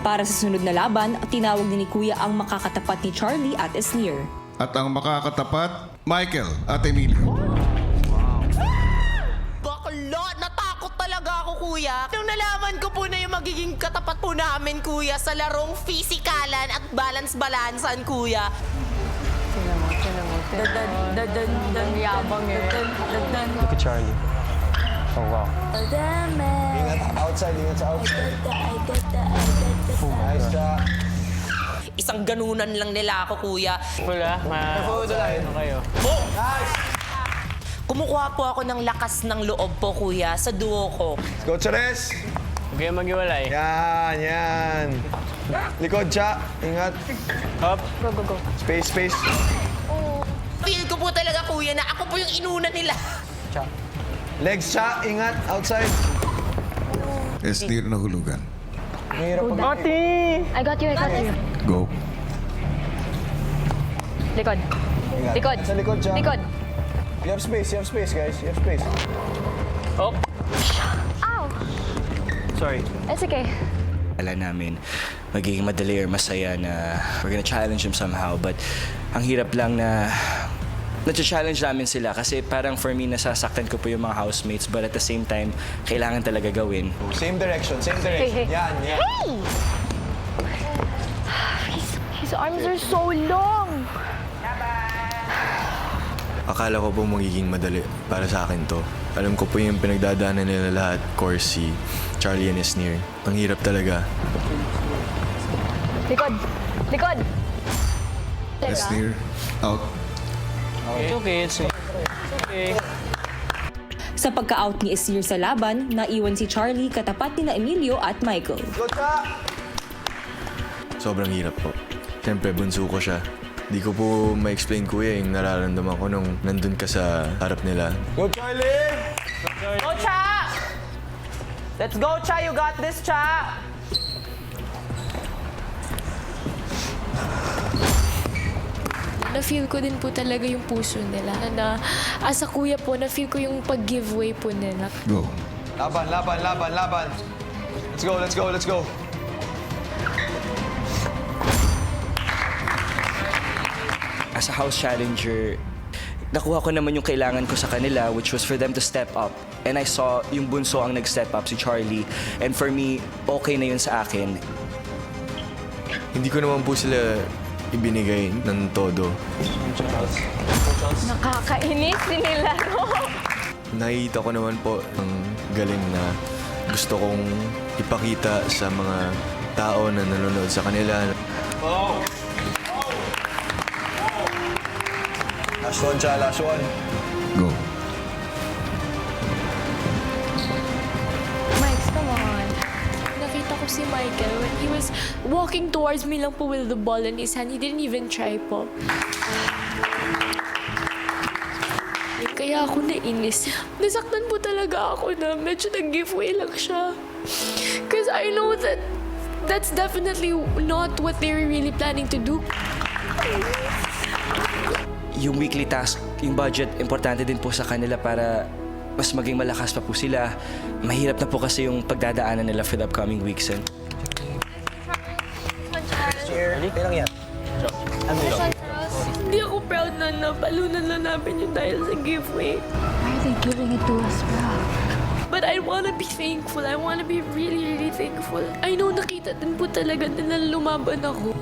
Para sa sunod na laban, tinawag din ni Kuya ang makakatapat ni Charlie at Esnir. At ang makakatapat, Michael at Emilio. Bakla! Natakot talaga ako, kuya. Nung nalaman ko po na yung magiging katapat po namin, kuya, sa larong fisikalan at balance-balansan, kuya. Yabang eh. Look at Charlie. Oh, wow. Ingat outside, ingat sa outside. Nice shot. Isang ganunan lang nila ako, kuya. Wala, ano kayo? Kumukuha po ako ng lakas ng loob po, kuya, sa duo ko. Go, Chares! Huwag kayong maghiwalay. Yan, yan. Likod, Cha. Ingat. Up. Go. Space, space. Feel ko po talaga, kuya, na ako po yung inuna nila. Legs, Cha. Ingat. Outside. Esnir na hulugan. Mahirap pag... Ate! I got you. Go. Likod. Ingat. Likod. Sa likod, Cha. Likod. You have space, guys. You have space. Oh, Ow! sorry. It's okay. Akala namin magiging madali or masaya na we're gonna challenge them somehow. But ang hirap lang na na-challenge namin sila kasi parang for me nasasaktan ko po yung mga housemates but at the same time, kailangan talaga gawin. Same direction, same direction. Hey. Yan, yan. His arms are so long. Akala ko po magiging madali para sa akin to. Alam ko po yung pinagdadaanan nila lahat, Corsi, Charlie and Esnir. Ang hirap talaga. Likod. Esnir, out. It's okay. Sa pagka-out ni Esnir sa laban, naiwan si Charlie katapat ni na Emilio at Michael. Go, Cha. Sobrang hirap po. Siyempre, bunso ko siya. Di ko po ma-explain, kuya, yung nararamdaman ko nung nandun ka sa harap nila. Go, Charlie! Go, Cha! Let's go, Cha! You got this, Cha! Na-feel ko din po talaga yung puso nila. Na as a kuya po, na-feel ko yung pag-giveaway po nila. Go. Laban. Let's go. As a house challenger, nakuha ko naman yung kailangan ko sa kanila which was for them to step up. And I saw yung bunso ang nag-step up, si Charlie. And for me, okay na yun sa akin. Hindi ko naman po sila ibinigay ng todo. Nakakainis din nila, no? Nakikita ko naman po ang galing na gusto kong ipakita sa mga tao na nanonood sa kanila. Last one, Cha. Last one. Go. Mike, come on. Nakita ko si Michael when he was walking towards me lang po with the ball in his hand. He didn't even try po. Kaya ako nainis. Nasaktan po talaga ako na medyo nag-giveaway lang siya. Because I know that that's definitely not what they were really planning to do. Yung weekly task, yung budget, importante din po sa kanila para mas maging malakas pa po sila. Mahirap na po kasi yung pagdadaanan nila for the upcoming weeks. And Hindi ako proud na napalunan lang namin yung dahil sa giveaway. Why are they giving it to us, bro? But I wanna be thankful. I wanna be really, really thankful. I know nakita din po talaga nila lumaban ako.